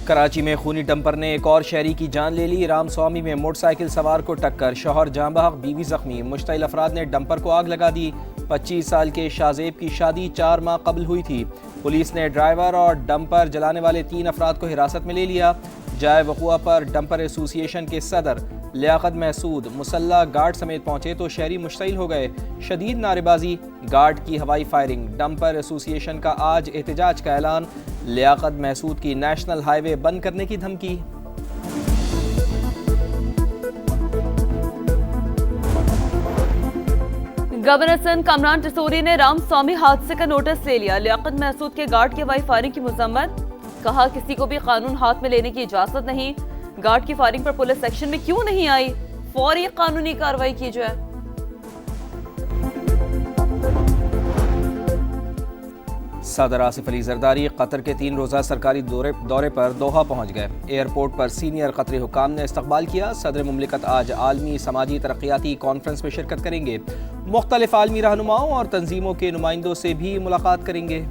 کراچی میں خونی ڈمپر نے ایک اور شہری کی جان لے لی۔ رام سوامی میں موٹر سائیکل سوار کو ٹکر، شوہر جاں بحق بیوی زخمی، مشتعل افراد نے ڈمپر کو آگ لگا دی۔ 25 سال کے شاہزیب کی شادی 4 ماہ قبل ہوئی تھی۔ پولیس نے ڈرائیور اور ڈمپر جلانے والے 3 افراد کو حراست میں لے لیا۔ جائے وقوع پر ڈمپر ایسوسی ایشن کے صدر لیاقت محسود مسلح گارڈ سمیت پہنچے تو شہری مشتعل ہو گئے۔ شدید نعرے بازی، گارڈ کی ہوائی فائرنگ، ڈمپر ایسوسی ایشن کا آج احتجاج کا اعلان، لیاقت محسود کی نیشنل ہائی وے بند کرنے کی دھمکی۔ گورنر سندھ کامران ٹسوری نے رام سوامی حادثے کا نوٹس لے لیا۔ لیاقت محسود کے گارڈ کی ہوائی فائرنگ کی مذمت، کہا کسی کو بھی قانون ہاتھ میں لینے کی اجازت نہیں۔ گارڈ کی فائرنگ پر پولیس ایکشن میں کیوں نہیں آئی؟ فوری قانونی کارروائی کی جائے۔ صدر آصف علی زرداری قطر کے 3 روزہ سرکاری دورے پر دوحہ پہنچ گئے۔ ایئرپورٹ پر سینئر قطری حکام نے استقبال کیا۔ صدر مملکت آج عالمی سماجی ترقیاتی کانفرنس میں شرکت کریں گے۔ مختلف عالمی رہنماؤں اور تنظیموں کے نمائندوں سے بھی ملاقات کریں گے۔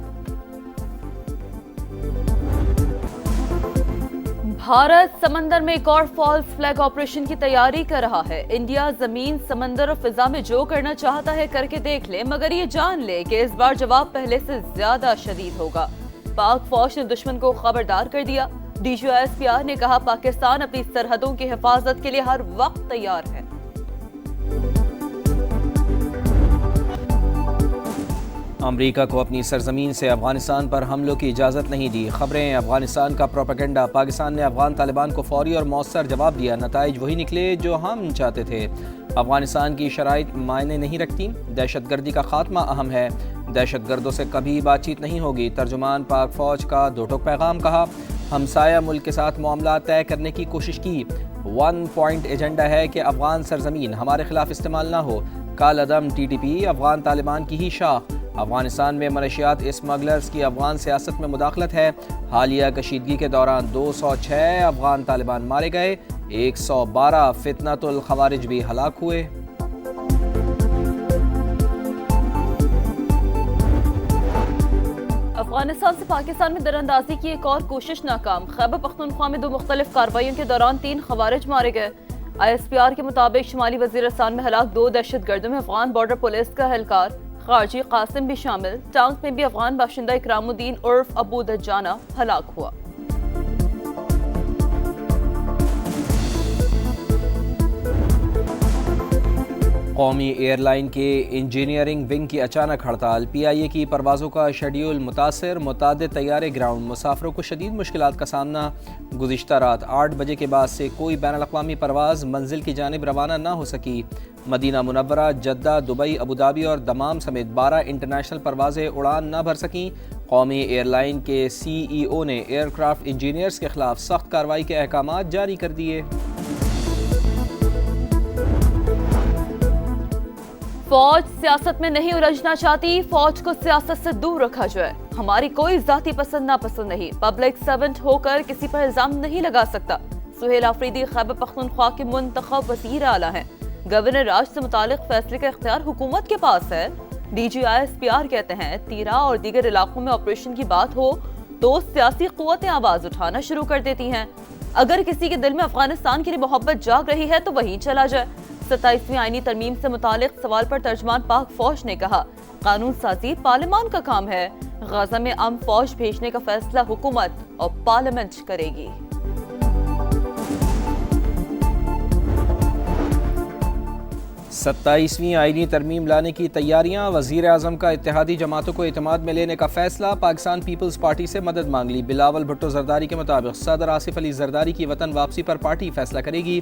بھارت سمندر میں ایک اور فالس فلیگ آپریشن کی تیاری کر رہا ہے۔ انڈیا زمین، سمندر اور فضا میں جو کرنا چاہتا ہے کر کے دیکھ لے، مگر یہ جان لے کہ اس بار جواب پہلے سے زیادہ شدید ہوگا۔ پاک فوج نے دشمن کو خبردار کر دیا۔ DGISPR نے کہا پاکستان اپنی سرحدوں کی حفاظت کے لیے ہر وقت تیار ہے۔ امریکہ کو اپنی سرزمین سے افغانستان پر حملوں کی اجازت نہیں دی۔ خبریں افغانستان کا پروپیگنڈا، پاکستان نے افغان طالبان کو فوری اور مؤثر جواب دیا، نتائج وہی نکلے جو ہم چاہتے تھے۔ افغانستان کی شرائط معنی نہیں رکھتی، دہشت گردی کا خاتمہ اہم ہے، دہشت گردوں سے کبھی بات چیت نہیں ہوگی۔ ترجمان پاک فوج کا 2 ٹوک پیغام، کہا ہمسایہ ملک کے ساتھ معاملات طے کرنے کی کوشش کی۔ 1 پوائنٹ ایجنڈا ہے کہ افغان سرزمین ہمارے خلاف استعمال نہ ہو۔ کالعدم TTP افغان طالبان کی ہی شاخ۔ افغانستان میں منشیات اسمگلرز کی افغان سیاست میں مداخلت ہے۔ حالیہ کشیدگی کے دوران 206 افغان طالبان مارے گئے، 112 فتنۃ الخوارج بھی ہلاک ہوئے۔ افغانستان سے پاکستان میں دراندازی کی ایک اور کوشش ناکام۔ خیبر پختونخوا میں 2 مختلف کارروائیوں کے دوران 3 خوارج مارے گئے۔ ISPR کے مطابق شمالی وزیرستان میں ہلاک 2 دہشت گردوں میں افغان بارڈر پولیس کا اہلکار خارجی قاسم بھی شامل۔ ٹانک میں بھی افغان باشندہ اکرام الدین عرف ابو دجانہ ہلاک ہوا۔ قومی ایئر لائن کے انجینئرنگ ونگ کی اچانک ہڑتال، PIA کی پروازوں کا شیڈیول متاثر، متعدد طیارے گراؤنڈ، مسافروں کو شدید مشکلات کا سامنا۔ گزشتہ رات 8 بجے کے بعد سے کوئی بین الاقوامی پرواز منزل کی جانب روانہ نہ ہو سکی۔ مدینہ منورہ، جدہ، دبئی، ابوظہبی اور دمام سمیت 12 انٹرنیشنل پروازیں اڑان نہ بھر سکیں۔ قومی ایئر لائن کے CEO نے ایئرکرافٹ انجینئرز کے خلاف سخت کارروائی کے احکامات جاری کر دیے۔ فوج سیاست میں نہیں الجھنا چاہتی، فوج کو سیاست سے دور رکھا جائے۔ ہماری کوئی ذاتی پسند ناپسند نہیں، پبلک سرونٹ ہو کر کسی پر الزام نہیں لگا سکتا۔ سہیل آفریدی خیبر پختونخوا کے منتخب وزیر اعلیٰ ہیں۔ گورنر راج سے متعلق فیصلے کا اختیار حکومت کے پاس ہے۔ DGISPR کہتے ہیں تیرا اور دیگر علاقوں میں آپریشن کی بات ہو تو سیاسی قوتیں آواز اٹھانا شروع کر دیتی ہیں۔ اگر کسی کے دل میں افغانستان کے لیے محبت جاگ رہی ہے تو وہیں چلا جائے۔ 27ویں آئینی ترمیم سے متعلق سوال پر ترجمان پاک فوج نے کہا قانون سازی پارلیمان کا کام ہے، غزہ میں عام فوج بھیجنے کا فیصلہ حکومت اور پارلیمنٹ کرے گی۔ 27ویں آئینی ترمیم لانے کی تیاریاں، وزیر اعظم کا اتحادی جماعتوں کو اعتماد میں لینے کا فیصلہ، پاکستان پیپلز پارٹی سے مدد مانگ لی۔ بلاول بھٹو زرداری کے مطابق صدر آصف علی زرداری کی وطن واپسی پر پارٹی فیصلہ کرے گی۔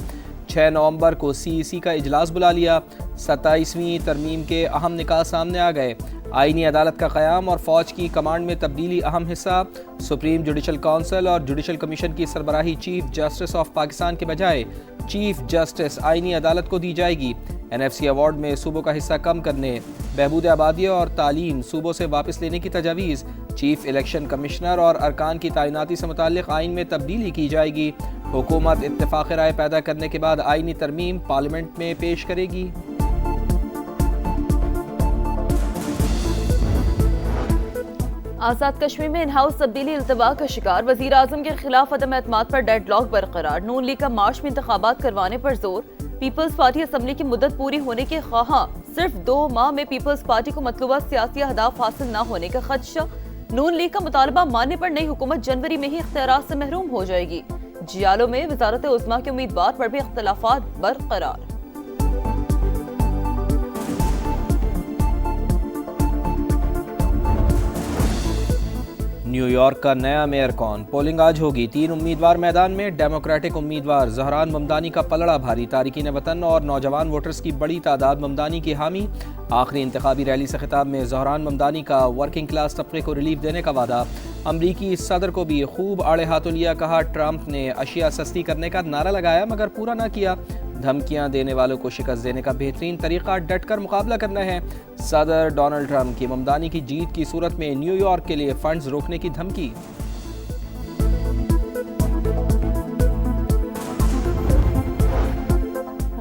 6 نومبر کو CEC کا اجلاس بلا لیا۔ 27ویں ترمیم کے اہم نکات سامنے آ گئے۔ آئینی عدالت کا قیام اور فوج کی کمانڈ میں تبدیلی اہم حصہ۔ سپریم جوڈیشل کونسل اور جوڈیشل کمیشن کی سربراہی چیف جسٹس آف پاکستان کے بجائے چیف جسٹس آئینی عدالت کو دی جائے گی۔ NFC ایوارڈ میں صوبوں کا حصہ کم کرنے، بہبود آبادی اور تعلیم صوبوں سے واپس لینے کی تجاویز۔ چیف الیکشن کمشنر اور ارکان کی تعیناتی سے متعلق آئین میں تبدیلی کی جائے گی۔ حکومت اتفاق رائے پیدا کرنے کے بعد آئینی ترمیم پارلیمنٹ میں پیش کرے گی۔ آزاد کشمیر میں ان ہاؤس تبدیلی التوا کا شکار، وزیر اعظم کے خلاف عدم اعتماد پر ڈیڈ لاک برقرار، نون لیگ کا مارچ میں انتخابات کروانے پر زور، پیپلز پارٹی اسمبلی کی مدت پوری ہونے کے خواہاں، صرف 2 ماہ میں پیپلز پارٹی کو مطلوبہ سیاسی اہداف حاصل نہ ہونے کا خدشہ، نون لیگ کا مطالبہ ماننے پر نئی حکومت جنوری میں ہی اختیارات سے محروم ہو جائے گی، جیالو میں وزارت عظمیٰ کے امیدوار پر بھی اختلافات برقرار۔ نیو یارک کا نیا میئر کون؟ پولنگ آج ہوگی، 3 امیدوار میدان میں، ڈیموکریٹک امیدوار زہران ممدانی کا پلڑا بھاری، تارکین وطن اور نوجوان ووٹرز کی بڑی تعداد ممدانی کی حامی۔ آخری انتخابی ریلی سے خطاب میں زہران ممدانی کا ورکنگ کلاس طبقے کو ریلیف دینے کا وعدہ، امریکی صدر کو بھی خوب آڑے ہاتھوں لیا، کہا ٹرمپ نے اشیاء سستی کرنے کا نعرہ لگایا مگر پورا نہ کیا، دھمکیاں دینے والوں کو شکست دینے کا بہترین طریقہ ڈٹ کر مقابلہ کرنا ہے، صدر ڈونلڈ ٹرمپ کی ممدانی کی جیت کی صورت میں نیو یارک کے لیے فنڈز روکنے کی دھمکی۔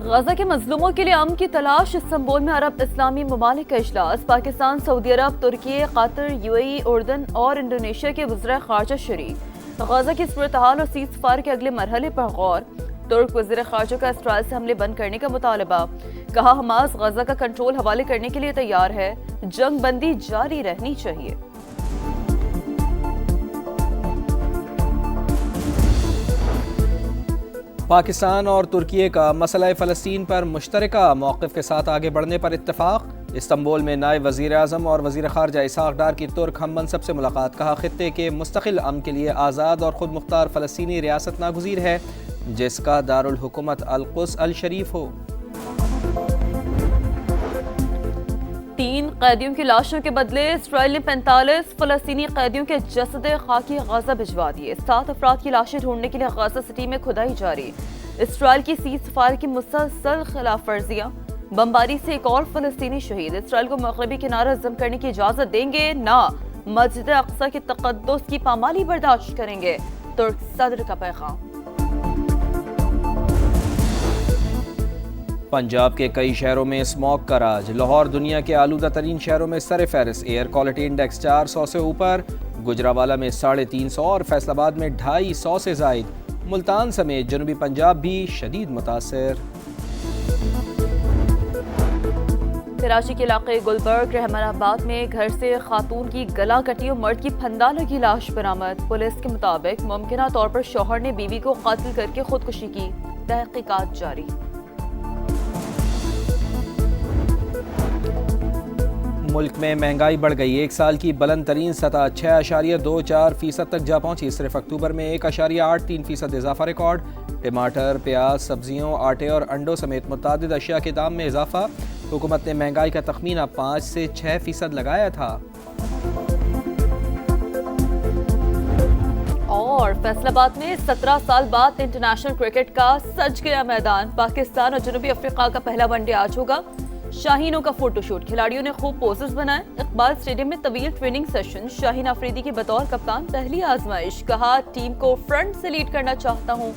غزہ کے مظلوموں کے لیے امن کی تلاش، استنبول میں عرب اسلامی ممالک کا اجلاس، پاکستان، سعودی عرب، ترکی، قطر، UAE، اردن اور انڈونیشیا کے وزراء خارجہ شریک، غزہ کی صورتحال اور سیز فائر کے اگلے مرحلے پر غور، ترک وزیر خارجہ کا اسرائیل سے حملے بند کرنے کا مطالبہ، کہا حماس غزہ کا کنٹرول حوالے کرنے کے لیے تیار ہے، جنگ بندی جاری رہنی چاہیے۔ پاکستان اور ترکی کا مسئلہ فلسطین پر مشترکہ موقف کے ساتھ آگے بڑھنے پر اتفاق، استنبول میں نائب وزیر اعظم اور وزیر خارجہ اسحاق ڈار کی ترک ہم منصب سے ملاقات، کہا خطے کے مستقل امن کے لیے آزاد اور خود مختار فلسطینی ریاست ناگزیر ہے جس کا دارالحکومت القدس الشریف ہو۔ 3 قیدیوں کی لاشوں کے بدلے اسرائیل نے 45 فلسطینی قیدیوں کے جسد خاکی غزہ بھجوا دیے، 7 افراد کی لاشیں ڈھونڈنے کے لیے غزہ سٹی میں کھدائی جاری، اسرائیل کی سیز فائر کی مسلسل خلاف ورزیاں، بمباری سے ایک اور فلسطینی شہید، اسرائیل کو مغربی کنارہ ضم کرنے کی اجازت دیں گے نہ، مسجد اقصی کے تقدس کی پامالی برداشت کریں گے، ترک صدر کا پیغام۔ پنجاب کے کئی شہروں میں اسموگ کا راج، لاہور دنیا کے آلودہ ترین شہروں میں سر فہرست، ایئر کوالٹی انڈیکس 400 سے اوپر، گجرانوالہ میں 350 اور فیصل آباد میں 250 سے زائد، ملتان سمیت جنوبی پنجاب بھی شدید متاثر۔ کراچی کے علاقے گلبرگ رحمان آباد میں گھر سے خاتون کی گلا کٹی اور مرد کی پھندا لگی لاش برآمد، پولیس کے مطابق ممکنہ طور پر شوہر نے بیوی کو قتل کر کے خودکشی کی، تحقیقات جاری۔ ملک میں مہنگائی بڑھ گئی، 1 سال کی بلند ترین سطح 6.24% تک جا پہنچی، صرف اکتوبر میں 1.83% اضافہ ریکارڈ، ٹماٹر، پیاز، سبزیوں، آٹے اور انڈوں سمیت متعدد اشیاء کے دام میں اضافہ، حکومت نے مہنگائی کا تخمینہ 5 سے 6% لگایا تھا۔ اور فیصل آباد میں 17 سال بعد انٹرنیشنل کرکٹ کا سج گیا میدان، پاکستان اور جنوبی افریقہ کا پہلا ون ڈے آج ہوگا، شاہینوں کا فوٹو شوٹ، کھلاڑیوں نے خوب پوزز بنائے، اقبال اسٹیڈیم میں طویل ٹریننگ سیشن، شاہین آفریدی کی بطور کپتان پہلی آزمائش، کہا ٹیم کو فرنٹ سے لیڈ کرنا چاہتا ہوں،